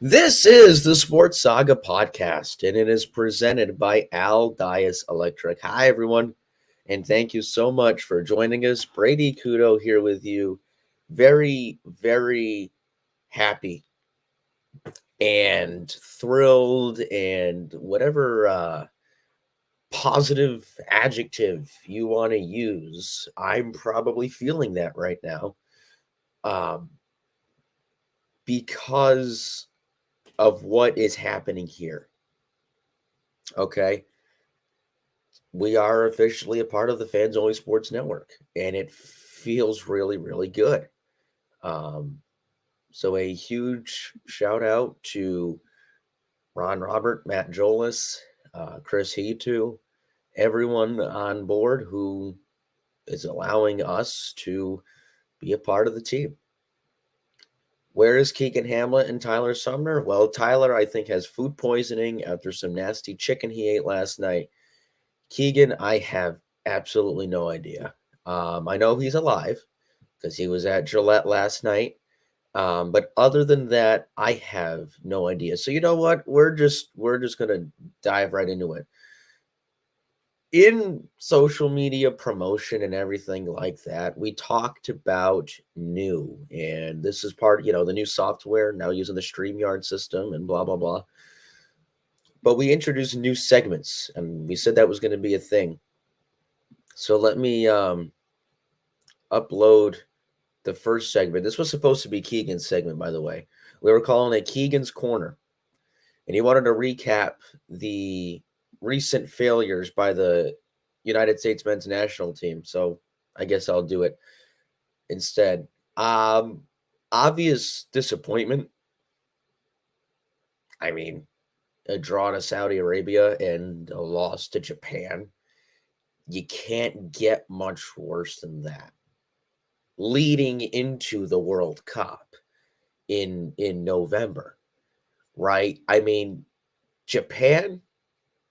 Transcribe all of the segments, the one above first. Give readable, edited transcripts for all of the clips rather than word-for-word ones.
This is the Sports Saga podcast, and it is presented by Al Dias Electric. Hi, everyone, and thank you so much for joining us. Brady Kudo here with you. Very, very happy and thrilled, and whatever positive adjective you want to use. I'm probably feeling that right now um, because of what is happening here. Okay. We are officially a part of the Fans Only Sports Network, and it feels really, really good. Um, so a huge shout out to Ron Robert, Matt Jolis, Chris Heatu, everyone on board who is allowing us to be a part of the team. Where is Keegan Hamlet and Tyler Sumner? Well, Tyler, I think, has food poisoning after some nasty chicken he ate last night. Keegan, I have absolutely no idea. I know he's alive because he was at Gillette last night. But other than that, I have no idea. So you know what? We're just gonna dive right into it. In social media promotion and everything like that, we talked about new, and this is part, the new software now using the StreamYard system and blah blah blah. But we introduced new segments, and we said that was going to be a thing. So let me upload the first segment. This was supposed to be Keegan's segment, by the way. We were calling it Keegan's Corner. And he wanted to recap the recent failures by the United States men's national team. So I guess I'll do it instead. Obvious disappointment. I mean, a draw to Saudi Arabia and a loss to Japan. You can't get much worse than that. Leading into the World Cup in November, right? I mean, Japan,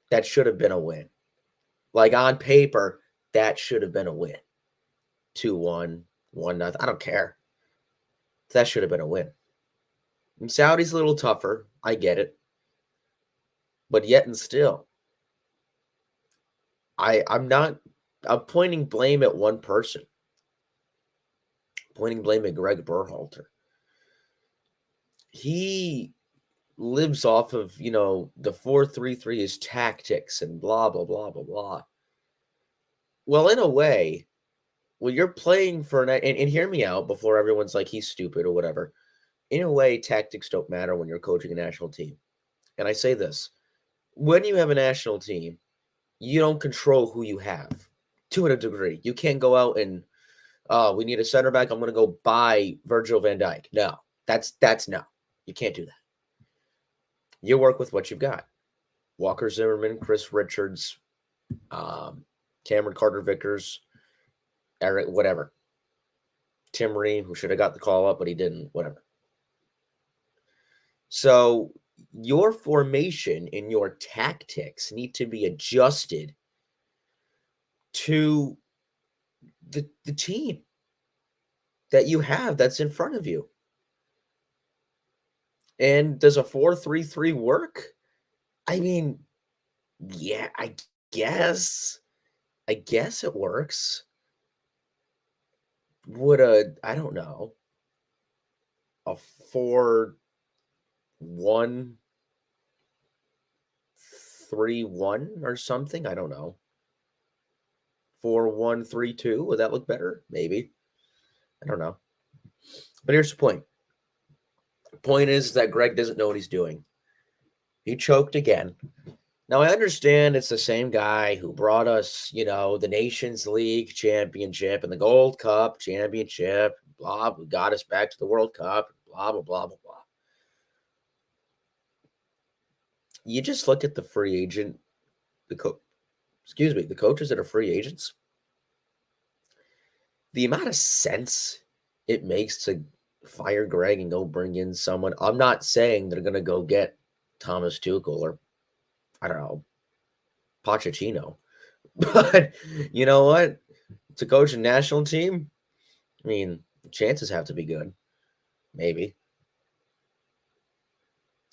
that should have been a win. Like on paper, that should have been a win. 2-1, 1-0. I don't care. That should have been a win. And Saudi's a little tougher. I get it. But yet and still, I'm pointing blame at one person. Pointing blame at Greg Berhalter. He lives off of, the 4-3-3 is tactics and blah, blah, blah, blah, blah. Well, in a way, when you're playing for and hear me out before everyone's like, he's stupid or whatever. In a way, tactics don't matter when you're coaching a national team. And I say this, when you have a national team, you don't control who you have to a degree. You can't go out and, we need a center back. I'm going to go buy Virgil van Dijk. No, that's no. You can't do that. You work with what you've got. Walker Zimmerman, Chris Richards, Cameron Carter-Vickers, Eric, whatever. Tim Ream, who should have got the call up, but he didn't, whatever. So your formation and your tactics need to be adjusted to the team that you have that's in front of you. And does a 4-3-3 work? I mean, yeah, I guess it works. Would I don't know, a 4-1-3-1 or something? I don't know. 4-1-3-2, would that look better? Maybe. I don't know. But here's the point. The point is that Greg doesn't know what he's doing. He choked again. Now, I understand it's the same guy who brought us, the Nations League championship and the Gold Cup championship, blah, who got us back to the World Cup, blah, blah, blah, blah, blah. You just look at the free agent, the coaches that are free agents. The amount of sense it makes to fire Greg and go bring in someone. I'm not saying they're going to go get Thomas Tuchel or, I don't know, Pochettino. But you know what? To coach a national team, I mean, chances have to be good. Maybe.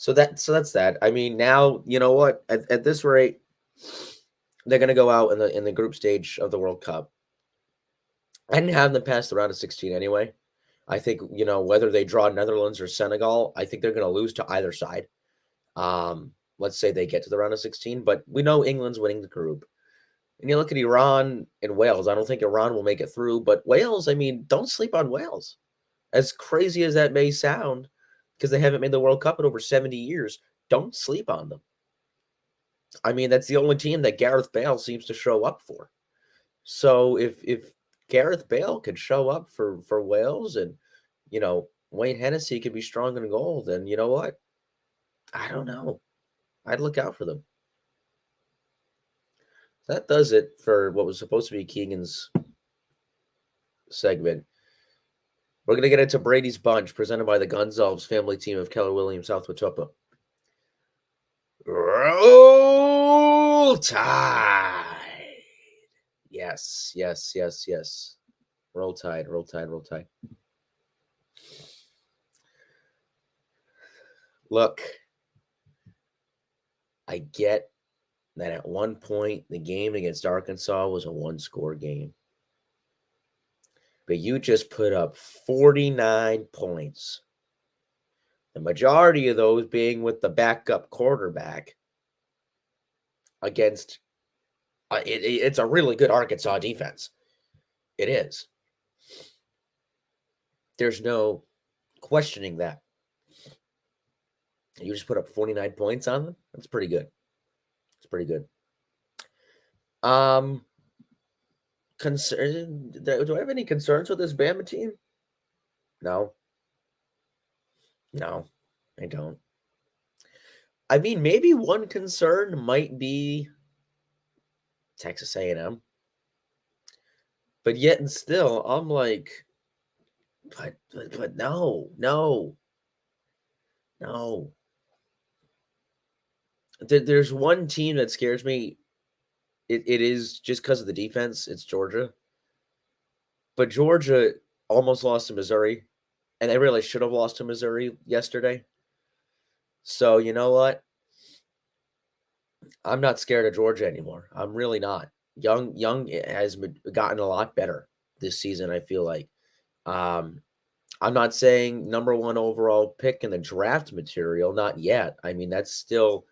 So that's that. I mean, now you know what? At this rate, they're going to go out in the group stage of the World Cup. I didn't have them pass the round of 16 anyway. I think whether they draw Netherlands or Senegal, I think they're going to lose to either side. Let's say they get to the round of 16, but we know England's winning the group. And you look at Iran and Wales. I don't think Iran will make it through, but Wales, I mean, don't sleep on Wales. As crazy as that may sound, because they haven't made the World Cup in over 70 years, don't sleep on them. I mean, that's the only team that Gareth Bale seems to show up for. So if Gareth Bale could show up for Wales and Wayne Hennessy could be strong in goal, then you know what? I don't know. I'd look out for them. That does it for what was supposed to be Keegan's segment. We're going to get into Brady's Bunch, presented by the Gonzalez family team of Keller Williams, South Wauchopa. Roll Tide. Yes. Roll Tide. Look, I get that at one point the game against Arkansas was a one-score game. But you just put up 49 points. The majority of those being with the backup quarterback against it's a really good Arkansas defense. It is. There's no questioning that. You just put up 49 points on them? That's pretty good. It's pretty good. Do I have any concerns with this Bama team? No, I don't. I mean, maybe one concern might be Texas A&M. But yet and still, I'm like, but no. There's one team that scares me. It is just because of the defense. It's Georgia. But Georgia almost lost to Missouri, and they really should have lost to Missouri yesterday. So you know what? I'm not scared of Georgia anymore. I'm really not. Young has gotten a lot better this season, I feel like. I'm not saying number one overall pick in the draft material, not yet. I mean, that's still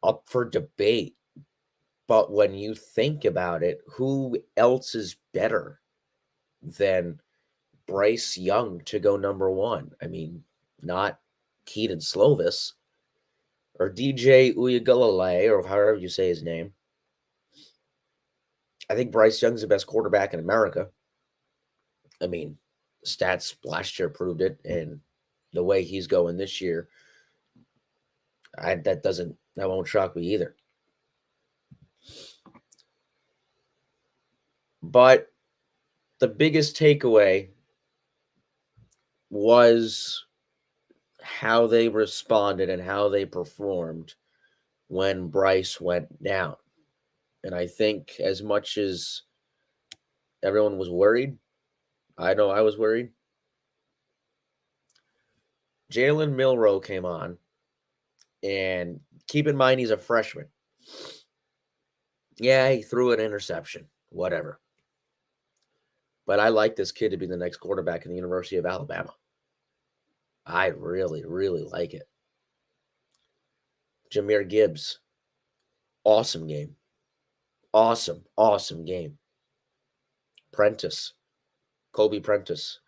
up for debate. But when you think about it, who else is better than Bryce Young to go number one? I mean, not Keaton Slovis or DJ Uiagalelei, or however you say his name. I think Bryce Young's the best quarterback in America. I mean, stats last year proved it, and the way he's going this year, that won't shock me either. But the biggest takeaway was how they responded and how they performed when Bryce went down. And I think as much as everyone was worried, I know I was worried, Jalen Milroe came on. And keep in mind, he's a freshman. Yeah, he threw an interception, whatever. But I like this kid to be the next quarterback in the University of Alabama. I really, really like it. Jahmyr Gibbs, awesome game. Awesome game. Prentice, Kobe Prentice,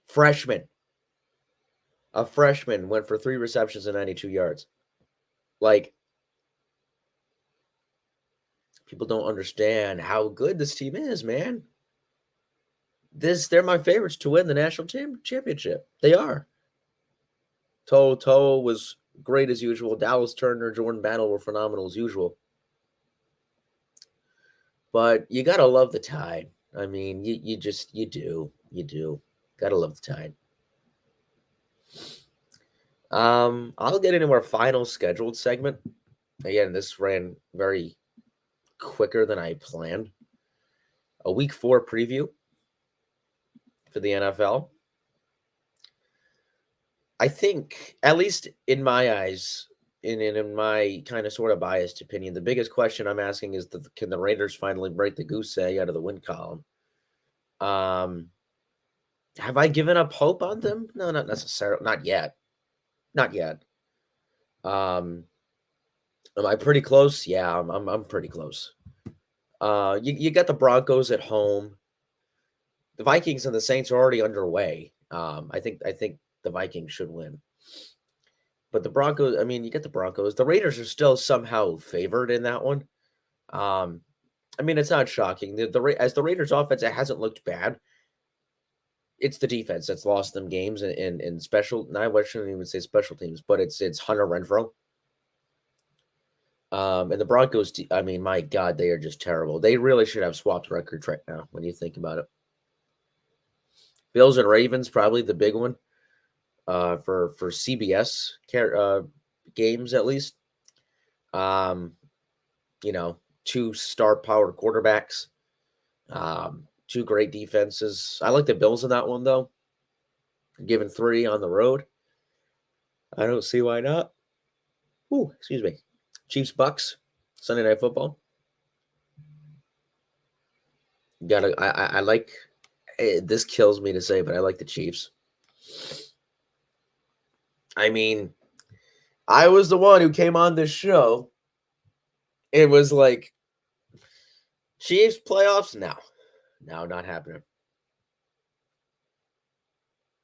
freshman. A freshman went for 3 receptions and 92 yards. Like, people don't understand how good this team is, man. They're my favorites to win the national championship. They are. Toto was great as usual. Dallas Turner, Jordan Battle were phenomenal as usual. But you gotta love the Tide. I mean, you do. Gotta love the Tide. I'll get into our final scheduled segment. Again, this ran very quicker than I planned. A week 4 preview for the NFL. I think, at least in my eyes, in my kind of sort of biased opinion, the biggest question I'm asking is, can the Raiders finally break the goose egg out of the win column? Um, have I given up hope on them? No, not necessarily. Not yet. Not yet. Am I pretty close? Yeah, I'm pretty close. You got the Broncos at home. The Vikings and the Saints are already underway. I think the Vikings should win. But the Broncos, I mean, you get the Broncos. The Raiders are still somehow favored in that one. Um, I mean, it's not shocking. As the Raiders' offense, it hasn't looked bad. It's the defense that's lost them games in special. Now I shouldn't even say special teams, but it's Hunter Renfro. And the Broncos, I mean, my God, they are just terrible. They really should have swapped records right now when you think about it. Bills and Ravens, probably the big one for CBS games at least. Um, you know, two star-powered quarterbacks, two great defenses. I like the Bills in that one though. Given 3 on the road, I don't see why not. Ooh, excuse me. Chiefs Bucks Sunday Night Football. I like. This kills me to say, but I like the Chiefs. I mean, I was the one who came on this show. It was like, Chiefs playoffs? No, not happening.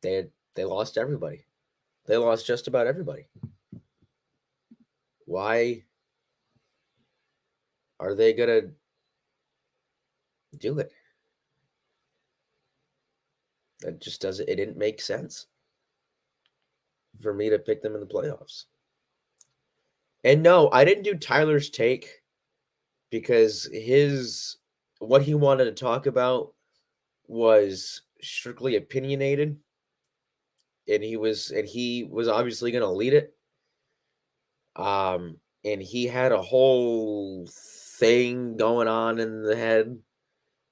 They lost everybody. They lost just about everybody. Why are they gonna do it? That just doesn't. It didn't make sense for me to pick them in the playoffs. And no, I didn't do Tyler's take because what he wanted to talk about was strictly opinionated, and he was obviously going to lead it. And he had a whole thing going on in the head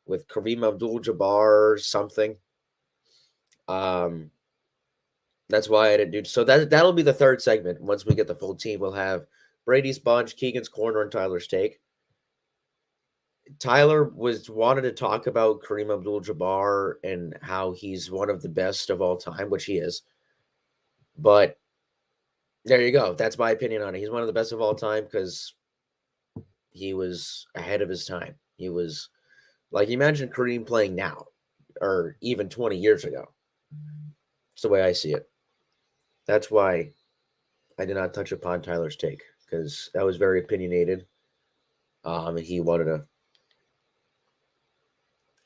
with Kareem Abdul-Jabbar or something. That's why I didn't do so. That'll be the third segment. Once we get the full team, we'll have Brady's bunch, Keegan's corner, and Tyler's take. Tyler wanted to talk about Kareem Abdul-Jabbar and how he's one of the best of all time, which he is. But there you go. That's my opinion on it. He's one of the best of all time because he was ahead of his time. He was like, imagine Kareem playing now or even 20 years ago. It's the way I see it. That's why I did not touch upon Tyler's take because that was very opinionated. And he wanted to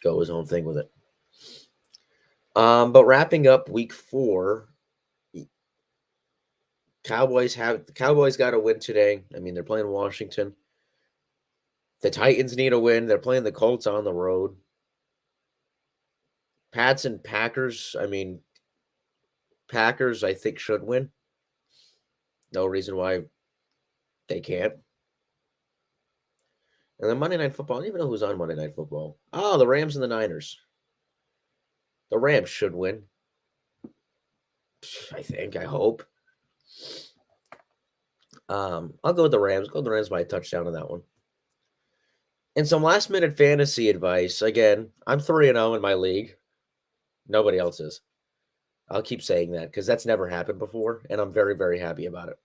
go his own thing with it. But wrapping up week 4, the Cowboys got a win today. I mean, they're playing Washington. The Titans need a win. They're playing the Colts on the road. Pats and Packers, I mean, Packers, I think, should win. No reason why they can't. And then Monday Night Football, I don't even know who's on Monday Night Football. Oh, the Rams and the Niners. The Rams should win. I think, I hope. I'll go with the Rams. Go with the Rams by a touchdown on that one. And some last-minute fantasy advice. Again, I'm 3-0 in my league. Nobody else is. I'll keep saying that because that's never happened before, and I'm very, very happy about it.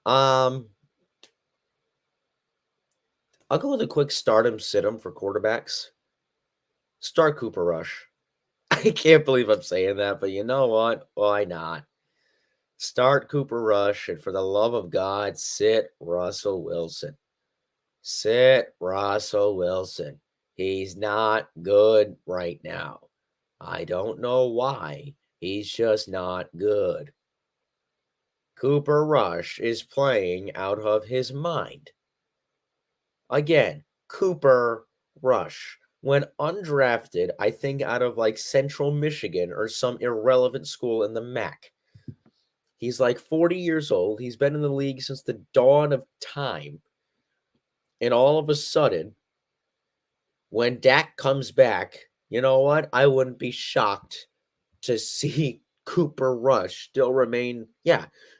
I'll go with a quick start 'em, sit 'em for quarterbacks. Start Cooper Rush. I can't believe I'm saying that, but you know what? Why not? Start Cooper Rush, and for the love of God, sit Russell Wilson. Sit Russell Wilson. He's not good right now. I don't know why. He's just not good. Cooper Rush is playing out of his mind. Again, Cooper Rush. When undrafted, I think out of like Central Michigan or some irrelevant school in the MAC. He's like 40 years old. He's been in the league since the dawn of time. And all of a sudden, when Dak comes back, you know what? I wouldn't be shocked to see Cooper Rush still remain,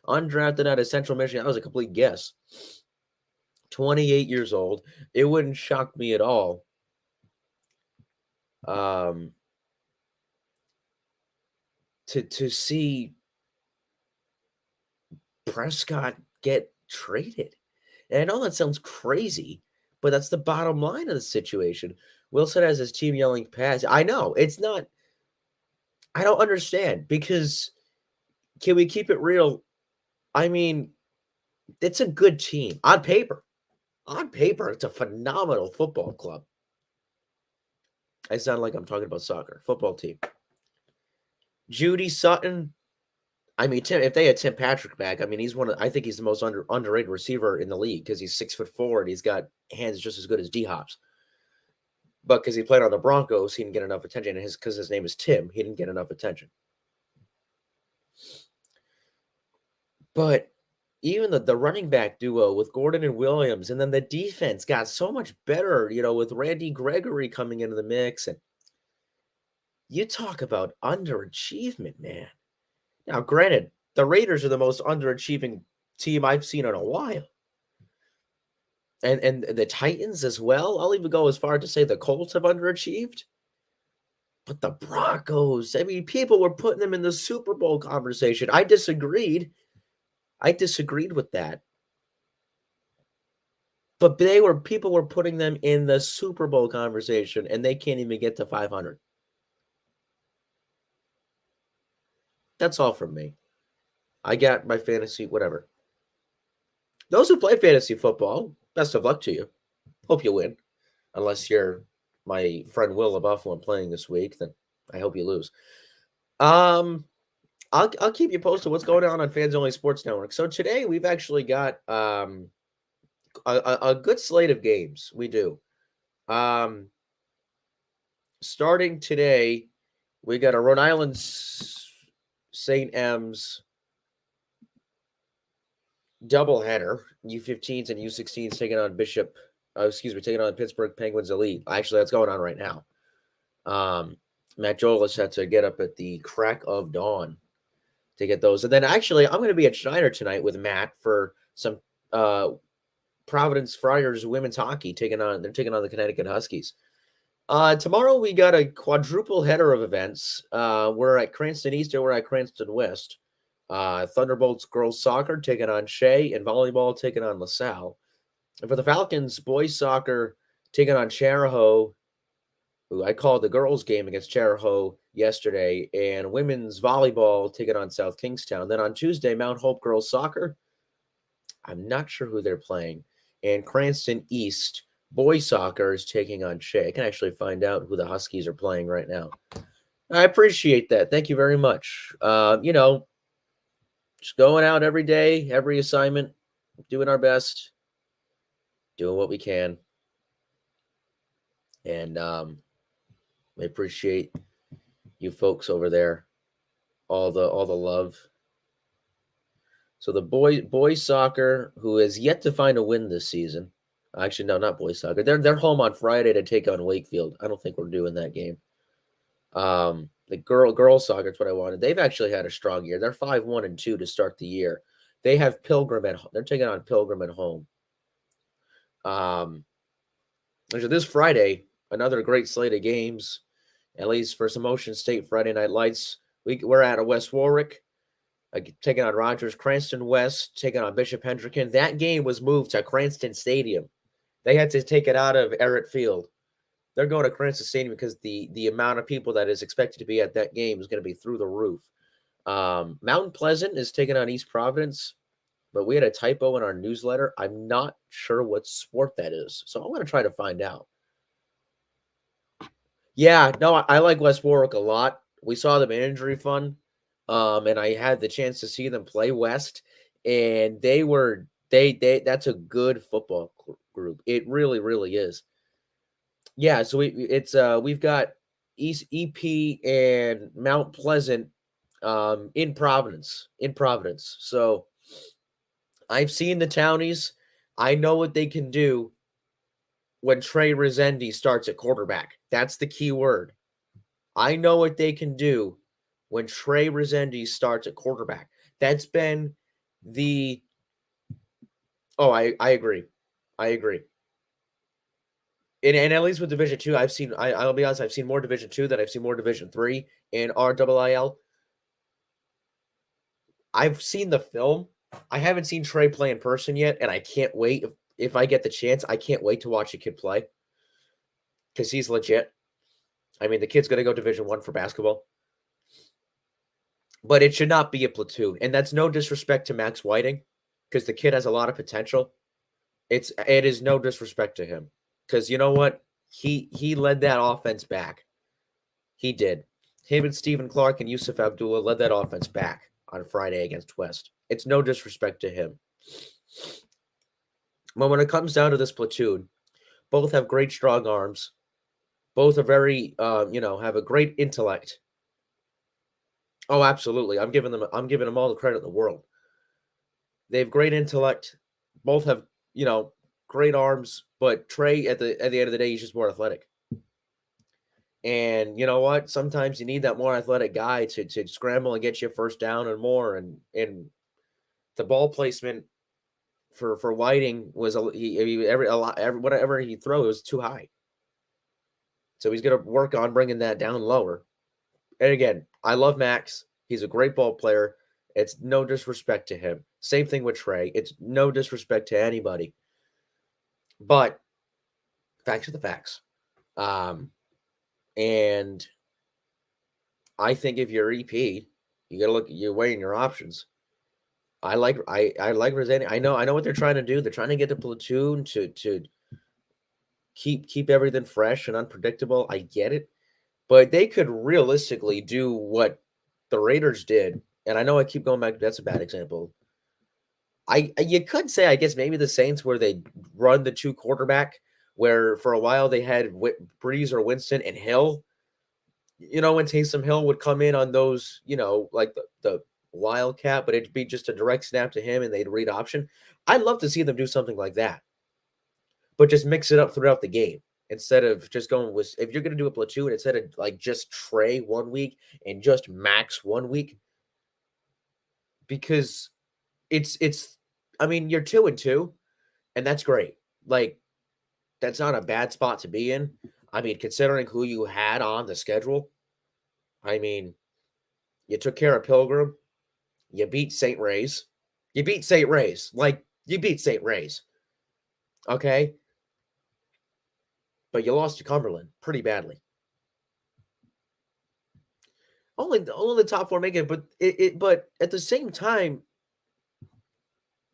undrafted out of Central Michigan. That was a complete guess. 28 years old. It wouldn't shock me at all. To see Prescott get traded. And I know that sounds crazy, but that's the bottom line of the situation. Wilson has his team yelling pass. I know it's not. I don't understand because can we keep it real? I mean, it's a good team on paper. On paper, it's a phenomenal football club. I sound like I'm talking about soccer. Football team. Judy Sutton. I mean, if they had Tim Patrick back, I mean, I think he's the most underrated receiver in the league because he's 6'4" and he's got hands just as good as D-Hop's. But because he played on the Broncos, he didn't get enough attention. And because his name is Tim, he didn't get enough attention. But even the running back duo with Gordon and Williams, and then the defense got so much better, with Randy Gregory coming into the mix. And you talk about underachievement, man. Now, granted, the Raiders are the most underachieving team I've seen in a while. And the Titans as well. I'll even go as far to say the Colts have underachieved. But the Broncos, I mean, people were putting them in the Super Bowl conversation. I disagreed with that. But people were putting them in the Super Bowl conversation, and they can't even get to 500. That's all from me. I got my fantasy, whatever. Those who play fantasy football, best of luck to you. Hope you win. Unless you're my friend Will LaBuffalo and playing this week, then I hope you lose. I'll keep you posted what's going on Fans Only Sports Network. So today we've actually got a good slate of games. We do. Starting today, we got a Rhode Island St. M's doubleheader. U15s and U16s taking on taking on Pittsburgh Penguins Elite. Actually, that's going on right now. Matt Jolis had to get up at the crack of dawn to get those. And then actually, I'm going to be at Schneider tonight with Matt for some Providence Friars women's hockey taking on the Connecticut Huskies. Tomorrow we got a quadruple header of events. We're at Cranston East and we're at Cranston West. Thunderbolts girls soccer taking on Shea and volleyball taking on LaSalle. And for the Falcons, boys soccer taking on Charahoe, who I called the girls game against Charahoe yesterday, and women's volleyball taking on South Kingstown. Then on Tuesday, Mount Hope girls soccer. I'm not sure who they're playing. And Cranston East boys soccer is taking on Shea. I can actually find out who the Huskies are playing right now. I appreciate that. Thank you very much. Just going out every day, every assignment, doing our best, doing what we can. And I appreciate you folks over there, all the love. So the boys soccer, who has yet to find a win this season. Actually, no, not boys soccer. They're home on Friday to take on Wakefield. I don't think we're doing that game. The girls soccer, that's what I wanted. They've actually had a strong year. They're 5-1-2 to start the year. They have Pilgrim they're taking on Pilgrim at home. So this Friday, another great slate of games, at least for some Ocean State Friday Night Lights. We're at a West Warwick, taking on Rogers. Cranston West taking on Bishop Hendricken. That game was moved to Cranston Stadium. They had to take it out of Errett Field. They're going to Cranston Stadium because the amount of people that is expected to be at that game is going to be through the roof. Mountain Pleasant is taking on East Providence, but we had a typo in our newsletter. I'm not sure what sport that is, so I'm going to try to find out. Yeah, no, I like West Warwick a lot. We saw them in Injury Fund, and I had the chance to see them play West, and that's a good football group. It really, really is. Yeah, so we've got East EP and Mount Pleasant in Providence. So I've seen the Townies. I know what they can do when Trey Rezendi starts at quarterback. That's the key word. I know what they can do when Trey Resendiz starts at quarterback. That's been the oh, I agree. I agree. And at least with Division Two, I'll be honest, I've seen more Division Two than I've seen more Division Three in RIIL. I've seen the film. I haven't seen Trey play in person yet, and I can't wait. If I get the chance, I can't wait to watch a kid play because he's legit. I mean, the kid's going to go Division One for basketball, but it should not be a platoon. And that's no disrespect to Max Whiting because the kid has a lot of potential. It is no disrespect to him because you know what? He led that offense back. He did. Him and Stephen Clark and Yusuf Abdullah led that offense back on Friday against West. It's no disrespect to him. But when it comes down to this platoon, both have great strong arms. Both are very, have a great intellect. Oh, absolutely. I'm giving them all the credit in the world. They have great intellect. Both have, great arms. But Trey, at the end of the day, he's just more athletic. And you know what? Sometimes you need that more athletic guy to scramble and get you first down and more. And the ball placement for Whiting was whatever he throws was too high. So he's going to work on bringing that down lower. And again, I love Max. He's a great ball player. It's no disrespect to him. Same thing with Trey. It's no disrespect to anybody. But facts are the facts. And I think if you're EP, you got to you're weighing your options. I like Rosetti. I know what they're trying to do. They're trying to get the platoon to keep everything fresh and unpredictable. I get it. But they could realistically do what the Raiders did. And I know I keep going back. That's a bad example. You could say, I guess, maybe the Saints where they run the two quarterback, where for a while they had Breeze or Winston and Hill. When Taysom Hill would come in on those, like the wildcat, but it'd be just a direct snap to him and they'd read option. I'd love to see them do something like that, but just mix it up throughout the game instead of just going with, if you're going to do a platoon, instead of like just Trey 1 week and just Max 1 week, because I mean, you're 2-2 and that's great. Like, that's not a bad spot to be in. I mean, considering who you had on the schedule, I mean, you took care of Pilgrim. You beat St. Ray's. You beat St. Ray's. Like, you beat St. Ray's. Okay? But you lost to Cumberland pretty badly. Only the top four make it, but at the same time,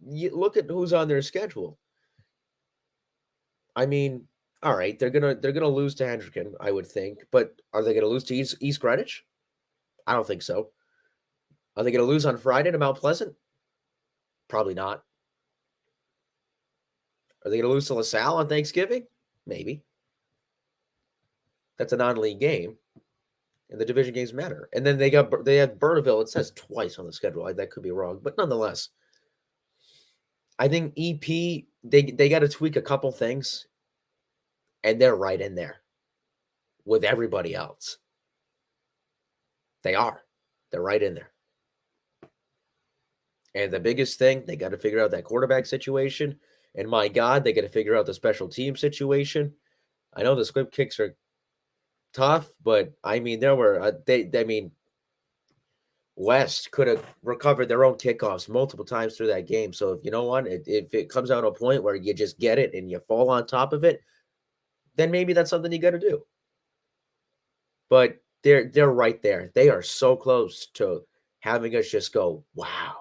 you look at who's on their schedule. I mean, all right, they're gonna lose to Hendricken, I would think, but are they gonna lose to East Greenwich? I don't think so. Are they gonna lose on Friday to Mount Pleasant? Probably not. Are they gonna lose to LaSalle on Thanksgiving? Maybe. That's a non-league game, and the division games matter. And then they have Burnaville. It says twice on the schedule. That could be wrong, but nonetheless, I think EP they got to tweak a couple things, and they're right in there with everybody else. They are. They're right in there. And the biggest thing, they got to figure out that quarterback situation. And my God, they got to figure out the special team situation. I know the squib kicks are tough, but I mean, there were West could have recovered their own kickoffs multiple times through that game. So if you know what, if it comes down to a point where you just get it and you fall on top of it, then maybe that's something you got to do. But they're right there. They are so close to having us just go, wow.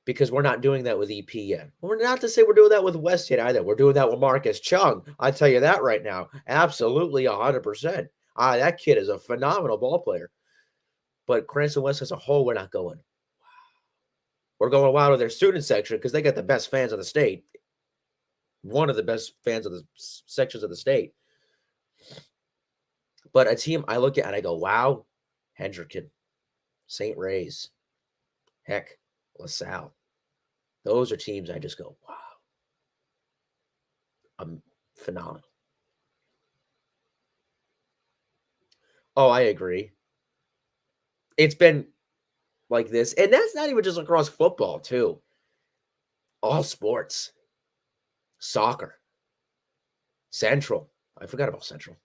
Because we're not doing that with EP yet. We're not to say we're doing that with West yet either. We're doing that with Marcus Chung. I tell you that right now. Absolutely 100%. That kid is a phenomenal ball player. But Cranston West as a whole, we're not going. We're going wild with their student section because they got the best fans of the state. One of the best fans of the sections of the state. But a team I look at and I go, wow, Hendricken, St. Ray's, heck, LaSalle. Those are teams I just go, wow. I'm phenomenal. Oh, I agree. It's been like this. And that's not even just across football, too. All sports. Soccer. Central. I forgot about Central.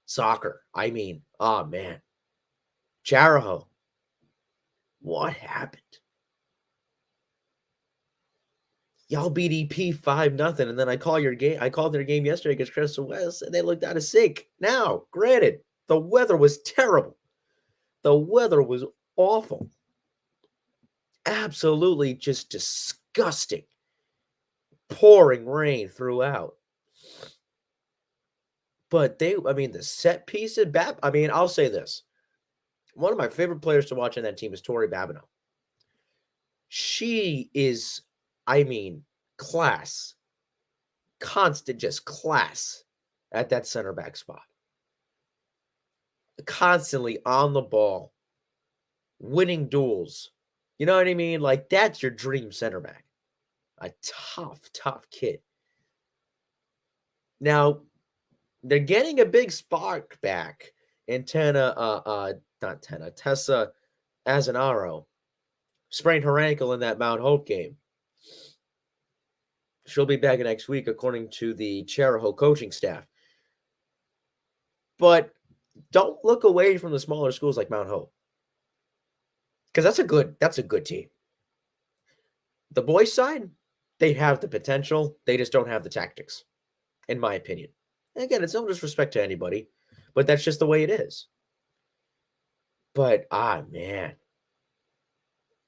Soccer. I mean, oh, man. Charahoe. What happened? Y'all beat EP 5-0, and then I called their game yesterday against Crystal West, and they looked out of sync. Now, granted, the weather was terrible. The weather was awful. Absolutely just disgusting. Pouring rain throughout. But the set piece at I'll say this. One of my favorite players to watch on that team is Tori Babineau. She is, class. Constant just class at that center back spot. Constantly on the ball. Winning duels. You know what I mean? Like, that's your dream center back. A tough kid. Now, they're getting a big spark back in Tessa Azanaro. Sprained her ankle in that Mount Hope game. She'll be back next week, according to the Charahoe coaching staff. But don't look away from the smaller schools like Mount Hope, because that's a good team. The boys' side, they have the potential. They just don't have the tactics, in my opinion. And again, it's no disrespect to anybody, but that's just the way it is. But, man.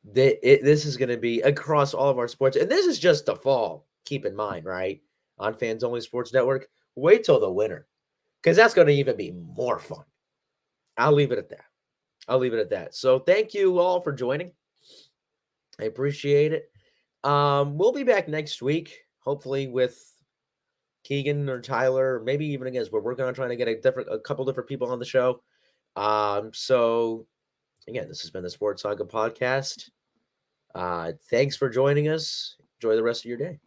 This is going to be across all of our sports. And this is just the fall, keep in mind, right? On Fans Only Sports Network. Wait till the winter, because that's going to even be more fun. I'll leave it at that. So thank you all for joining. I appreciate it. We'll be back next week, hopefully with Keegan or Tyler, or maybe even again, we're working on trying to get a couple different people on the show. So again, this has been the Sports Saga podcast. Thanks for joining us. Enjoy the rest of your day.